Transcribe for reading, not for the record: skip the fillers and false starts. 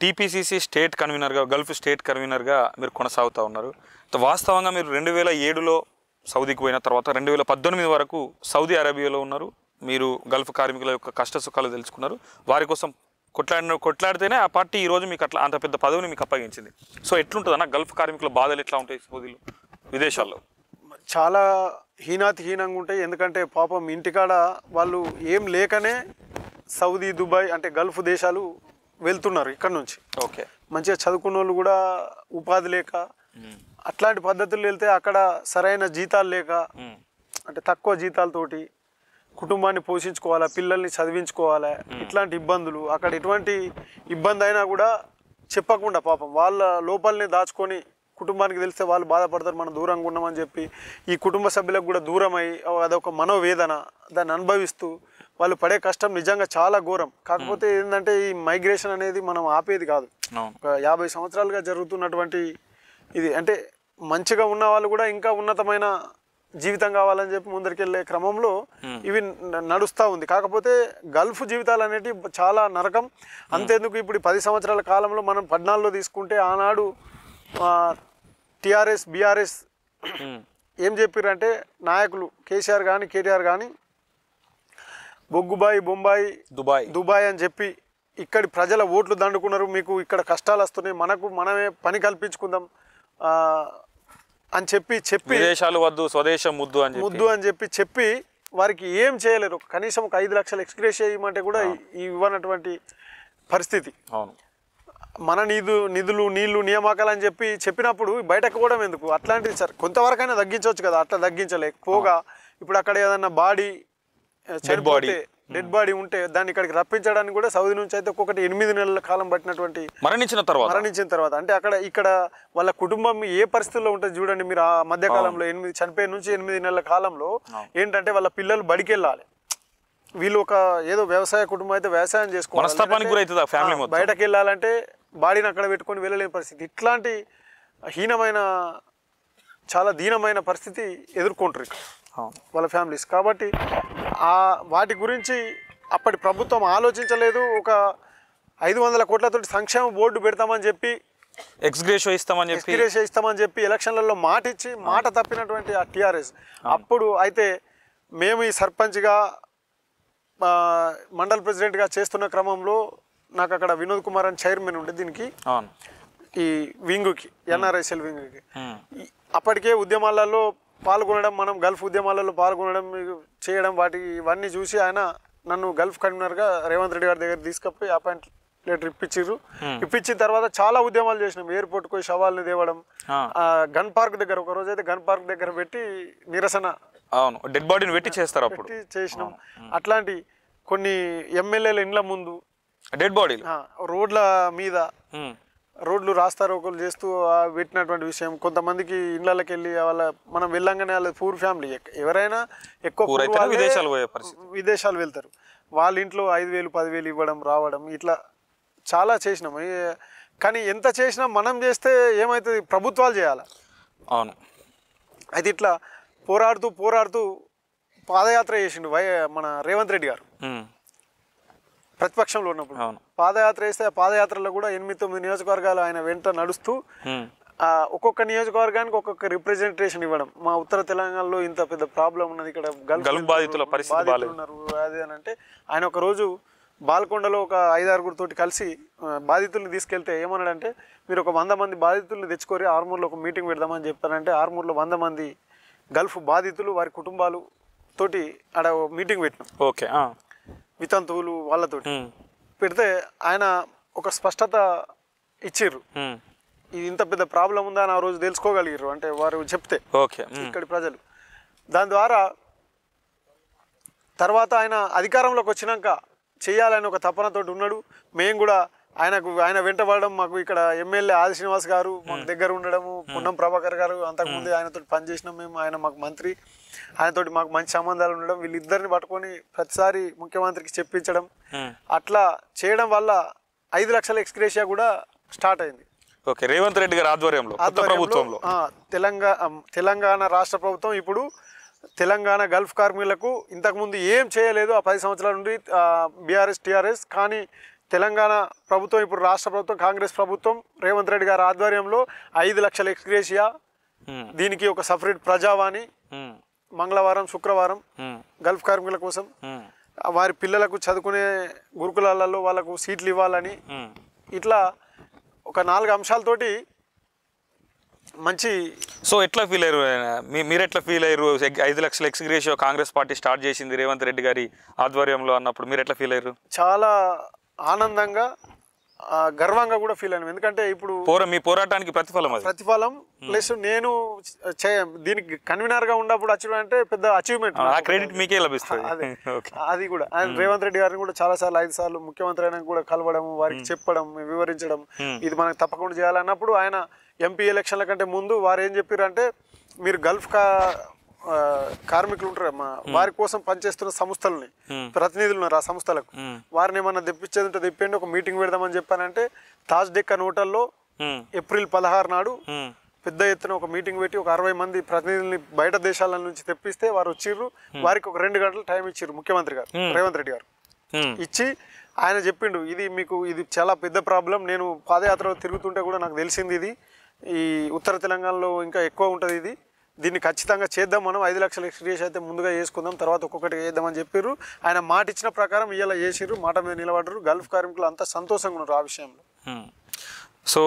TPCC state కన్వీనర్గా, Gulf state కన్వీనర్గా మీరు కొనసాగుతూ ఉన్నారు. వాస్తవంగా మీరు 2007లో సౌదీకి పోయిన తర్వాత 2018 వరకు సౌదీ అరేబియాలో ఉన్నారు. మీరు గల్ఫ్ కార్మికుల యొక్క కష్ట సుఖాలు తెలుసుకున్నారు. వారి కోసం కొట్లాడితేనే ఆ పార్టీ ఈరోజు మీకు అట్లా అంత పెద్ద పదవిని మీకు అప్పగించింది. సో ఎట్లుంటుంది అన్న గల్ఫ్ కార్మికుల బాధలు ఎట్లా ఉంటాయి సౌదీలో, విదేశాల్లో? చాలా హీనంగా ఉంటాయి. ఎందుకంటే పాపం ఇంటికాడ వాళ్ళు ఏం లేకనే సౌదీ, దుబాయ్ అంటే గల్ఫ్ దేశాలు వెళ్తున్నారు ఇక్కడ నుంచి. ఓకే, మంచిగా చదువుకున్న వాళ్ళు కూడా ఉపాధి లేక అట్లాంటి పద్ధతులు వెళ్తే అక్కడ సరైన జీతాలు లేక, అంటే తక్కువ జీతాలతోటి కుటుంబాన్ని పోషించుకోవాలా, పిల్లల్ని చదివించుకోవాలా, ఇట్లాంటి ఇబ్బందులు. అక్కడ ఎటువంటి ఇబ్బంది అయినా కూడా చెప్పకుండా పాపం వాళ్ళ లోపలనే దాచుకొని కుటుంబానికి తెలిస్తే వాళ్ళు బాధపడతారు, మనం దూరంగా ఉన్నామని చెప్పి ఈ కుటుంబ సభ్యులకు కూడా దూరమై అదొక మనోవేదన, దాన్ని అనుభవిస్తూ వాళ్ళు పడే కష్టం నిజంగా చాలా ఘోరం. కాకపోతే ఏంటంటే ఈ మైగ్రేషన్ అనేది మనం ఆపేది కాదు. ఒక 50 సంవత్సరాలుగా జరుగుతున్నటువంటి ఇది. అంటే మంచిగా ఉన్న వాళ్ళు కూడా ఇంకా ఉన్నతమైన జీవితం కావాలని చెప్పి ముందరికెళ్ళే క్రమంలో ఇవి నడుస్తూ ఉంది. కాకపోతే గల్ఫ్ జీవితాలు అనేటివి చాలా నరకం. అంతేందుకు ఇప్పుడు 10 సంవత్సరాల కాలంలో మనం 14లో తీసుకుంటే ఆనాడు టిఆర్ఎస్, బిఆర్ఎస్ ఏం చెప్పారంటే నాయకులు కేసీఆర్ కానీ కేటీఆర్ కానీ బొగ్గుబాయి, బొంబాయి, దుబాయ్ అని చెప్పి ఇక్కడి ప్రజల ఓట్లు దండుకున్నారు, మీకు ఇక్కడ కష్టాలు వస్తున్నాయి, మనమే పని కల్పించుకుందాం అని చెప్పి విదేశాలు వద్దు, స్వదేశం ముద్దు అని చెప్పి వారికి ఏం చేయలేరు. కనీసం ఒక 5 లక్షల ఎక్స్గ్రేషియా ఇవ్వమంటే కూడా ఇవ్వనటువంటి పరిస్థితి. మన నిధులు నీళ్లు నియామకాలు అని చెప్పినప్పుడు బయటకు పోవడం ఎందుకు? అట్లాంటిది సార్ కొంతవరకైనా తగ్గించవచ్చు కదా, అట్లా తగ్గించలేకపోగా ఇప్పుడు అక్కడ ఏదన్నా బాడీ చనిపోతే, డెడ్ బాడీ ఉంటే దాన్ని ఇక్కడికి రప్పించడానికి కూడా సౌదీ నుంచి అయితే ఒక్కొక్కటి 8 నెలల కాలం పట్టినటువంటి మరణించిన తర్వాత అంటే ఇక్కడ వాళ్ళ కుటుంబం ఏ పరిస్థితుల్లో ఉంటుంది చూడండి మీరు. ఆ మధ్యకాలంలో చనిపోయిన నుంచి 8 నెలల కాలంలో ఏంటంటే వాళ్ళ పిల్లలు బడికి వెళ్ళాలి, వీళ్ళు ఒక ఏదో వ్యవసాయ కుటుంబం అయితే వ్యవసాయం చేసుకోవాలి, బయటకు వెళ్ళాలంటే బాడీని అక్కడ పెట్టుకొని వెళ్ళలేని పరిస్థితి. ఇట్లాంటి హీనమైన చాలా దీనమైన పరిస్థితి ఎదుర్కొంటారు ఇక్కడ వాళ్ళ ఫ్యామిలీస్. కాబట్టి వాటి గురించి అప్పటి ప్రభుత్వం ఆలోచించలేదు. ఒక 500 కోట్లతోటి సంక్షేమ బోర్డు పెడతామని చెప్పి, ఎక్స్గ్రేషియా ఇస్తామని చెప్పి ఎలక్షన్లలో మాట తప్పినటువంటి ఆ టిఆర్ఎస్ అప్పుడు అయితే మేము ఈ సర్పంచ్గా మండల్ ప్రెసిడెంట్గా చేస్తున్న క్రమంలో నాకు అక్కడ వినోద్ కుమార్ అని చైర్మన్ ఉండే దీనికి, ఈ వింగుకి, ఎన్ఆర్ఐసెల్ వింగుకి. అప్పటికే ఉద్యమాలలో పాల్గొనడం, మనం గల్ఫ్ ఉద్యమాలలో పాల్గొనడం చేయడం ఇవన్నీ చూసి ఆయన నన్ను గల్ఫ్ కన్వీనర్గా రేవంత్ రెడ్డి గారి దగ్గర తీసుకుపోయి అపాయింట్ లెటర్ ఇప్పించిన తర్వాత చాలా ఉద్యమాలు చేసినాం. ఎయిర్పోర్ట్ పోయి శవాల్ని తేవడం, గన్ పార్క్ దగ్గర ఒక రోజు అయితే గన్ పార్క్ దగ్గర పెట్టి నిరసన, డెడ్ బాడీని పెట్టి చేస్తారు, అప్పుడు చేసినాం. అట్లాంటి కొన్ని ఎమ్మెల్యేల ఇండ్ల ముందు డెడ్ బాడీ, రోడ్ల మీద రోడ్లు రాస్తారోకోలు చేస్తూ పెట్టినటువంటి విషయం. కొంతమందికి ఇళ్ళకి వెళ్ళి మనం వెళ్ళంగానే వాళ్ళ పూర్ ఫ్యామిలీ, ఎవరైనా ఎక్కువ విదేశాలు వెళ్తారు, వాళ్ళ ఇంట్లో 5,000 10,000 ఇవ్వడం రావడం, ఇట్లా చాలా చేసినాం. కానీ ఎంత చేసినా మనం చేస్తే ఏమవుతుంది, ప్రభుత్వాలు చేయాలి. అయితే ఇట్లా పోరాడుతూ పాదయాత్ర చేసిండు మన రేవంత్ రెడ్డి గారు ప్రతిపక్షంలో ఉన్నప్పుడు. పాదయాత్ర చేస్తే ఆ పాదయాత్రలో కూడా 8-9 నియోజకవర్గాలు ఆయన వెంట నడుస్తూ ఒక్కొక్క నియోజకవర్గానికి ఒక్కొక్క రిప్రజెంటేషన్ ఇవ్వడం. మా ఉత్తర తెలంగాణలో ఇంత పెద్ద ప్రాబ్లం ఉన్నది, ఇక్కడ గల్ఫ్ బాధితులు ఉన్నారు అది అని అంటే ఆయన ఒక రోజు బాల్కొండలో ఒక 5-6 తోటి కలిసి బాధితుల్ని తీసుకెళ్తే ఏమన్నాడంటే, మీరు ఒక 100 మంది బాధితుల్ని తెచ్చుకొని ఆర్మూర్లో ఒక మీటింగ్ పెడదామని చెప్పారంటే ఆర్మూర్లో 100 మంది గల్ఫ్ బాధితులు వారి కుటుంబాలు తోటి ఆడ మీటింగ్ పెట్టినాం. ఓకే, వితంతువులు వాళ్ళతోటి పెడితే ఆయన ఒక స్పష్టత ఇచ్చిర్రు, ఇది ఇంత పెద్ద ప్రాబ్లం ఉందా అని ఆ రోజు తెలుసుకోగలిగారు. అంటే వారు చెప్తే ఇక్కడి ప్రజలు. దాని ద్వారా తర్వాత ఆయన అధికారంలోకి వచ్చినాక చేయాలని ఒక తపనతోటి ఉన్నాడు. మేము కూడా ఆయన వెంటబడడం, మాకు ఇక్కడ ఎమ్మెల్యే ఆది శ్రీనివాస్ గారు మాకు దగ్గర ఉండడము, పొన్నం ప్రభాకర్ గారు అంతకుముందు ఆయనతో పనిచేసినాం మేము, ఆయన మాకు మంత్రి, ఆయనతోటి మాకు మంచి సంబంధాలు ఉండడం, వీళ్ళిద్దరిని పట్టుకొని ప్రతిసారి ముఖ్యమంత్రికి చెప్పించడం, అట్లా చేయడం వల్ల 5 లక్షల ఎక్స్గ్రేషియా కూడా స్టార్ట్ అయింది. ఓకే, రేవంత్ రెడ్డి గారి ఆధ్వర్యంలో తెలంగాణ రాష్ట్ర ప్రభుత్వం ఇప్పుడు తెలంగాణ గల్ఫ్ కార్మికులకు ఇంతకుముందు ఏం చేయలేదు ఆ 10 సంవత్సరాల నుండి బీఆర్ఎస్ టీఆర్ఎస్, కానీ తెలంగాణ ప్రభుత్వం, ఇప్పుడు రాష్ట్ర ప్రభుత్వం, కాంగ్రెస్ ప్రభుత్వం, రేవంత్ రెడ్డి గారి ఆధ్వర్యంలో 5 లక్షల ఎక్స్గ్రేషియా, దీనికి ఒక సపరేట్ ప్రజావాణి, మంగళవారం శుక్రవారం గల్ఫ్ కార్మికుల కోసం, వారి పిల్లలకు చదువుకునే గురుకులాలలో వాళ్ళకు సీట్లు ఇవ్వాలని, ఇట్లా ఒక 4 అంశాలతోటి మంచి. సో ఎట్లా ఫీల్ అయ్యారు, మీరు ఎట్లా ఫీల్ అయ్యారు? 5 లక్షల ఎక్స్గ్రేషియో కాంగ్రెస్ పార్టీ స్టార్ట్ చేసింది రేవంత్ రెడ్డి గారి ఆధ్వర్యంలో అన్నప్పుడు మీరు ఎట్లా ఫీల్ అయ్యారు? చాలా ఆనందంగా, గర్వంగా కూడా ఫీల్ అయినాం. ఎందుకంటే ఇప్పుడు మీ పోరాటానికి ప్రతిఫలం ప్లస్ నేను దీనికి కన్వీనర్ గా ఉన్నప్పుడు అచీవ్ అంటే పెద్ద అచీవ్మెంట్, క్రెడిట్ మీకే లభిస్తుంది. అది కూడా ఆయన రేవంత్ రెడ్డి గారిని కూడా చాలా సార్లు 5 సార్లు ముఖ్యమంత్రి అయినా కూడా కలవడం, వారికి చెప్పడం, వివరించడం, ఇది మనకు తప్పకుండా చేయాలన్నప్పుడు ఆయన ఎంపీ ఎలక్షన్ల కంటే ముందు వారు ఏం చెప్పారంటే, మీరు గల్ఫ్ కార్మికులు ఉంటారు వారి కోసం పనిచేస్తున్న సంస్థలని ప్రతినిధులు ఉన్నారు, ఆ సంస్థలకు వారిని ఏమన్నా తెప్పించేది ఉంటే తెప్పండి, ఒక మీటింగ్ పెడదామని చెప్పానంటే తాజ్ డెక్కన్ హోటల్లో ఏప్రిల్ 16 నాడు పెద్ద ఎత్తున ఒక మీటింగ్ పెట్టి ఒక 60 మంది ప్రతినిధుల్ని బయట దేశాల నుంచి తెప్పిస్తే వారు వచ్చిర్రు. వారికి ఒక 2 గంటలు టైం ఇచ్చిర్రు ముఖ్యమంత్రి గారు, రేవంత్ రెడ్డి గారు ఇచ్చి ఆయన చెప్పిండు, ఇది చాలా పెద్ద ప్రాబ్లం, నేను పాదయాత్రలో తిరుగుతుంటే కూడా నాకు తెలిసింది, ఇది ఈ ఉత్తర తెలంగాణలో ఇంకా ఎక్కువ ఉంటుంది, దీన్ని ఖచ్చితంగా చేద్దాం, మనం 5 లక్షల ఎక్స్గ్రేషియా అయితే ముందుగా చేసుకుందాం, తర్వాత ఒక్కొక్కటి చేద్దామని చెప్పారు. ఆయన మాట ఇచ్చిన ప్రకారం ఇవాళ చేసిర్రు, మాట మీద నిలబడ్డారు. గల్ఫ్ కార్మికులు అంతా సంతోషంగా ఉన్నారు ఆ విషయంలో. సో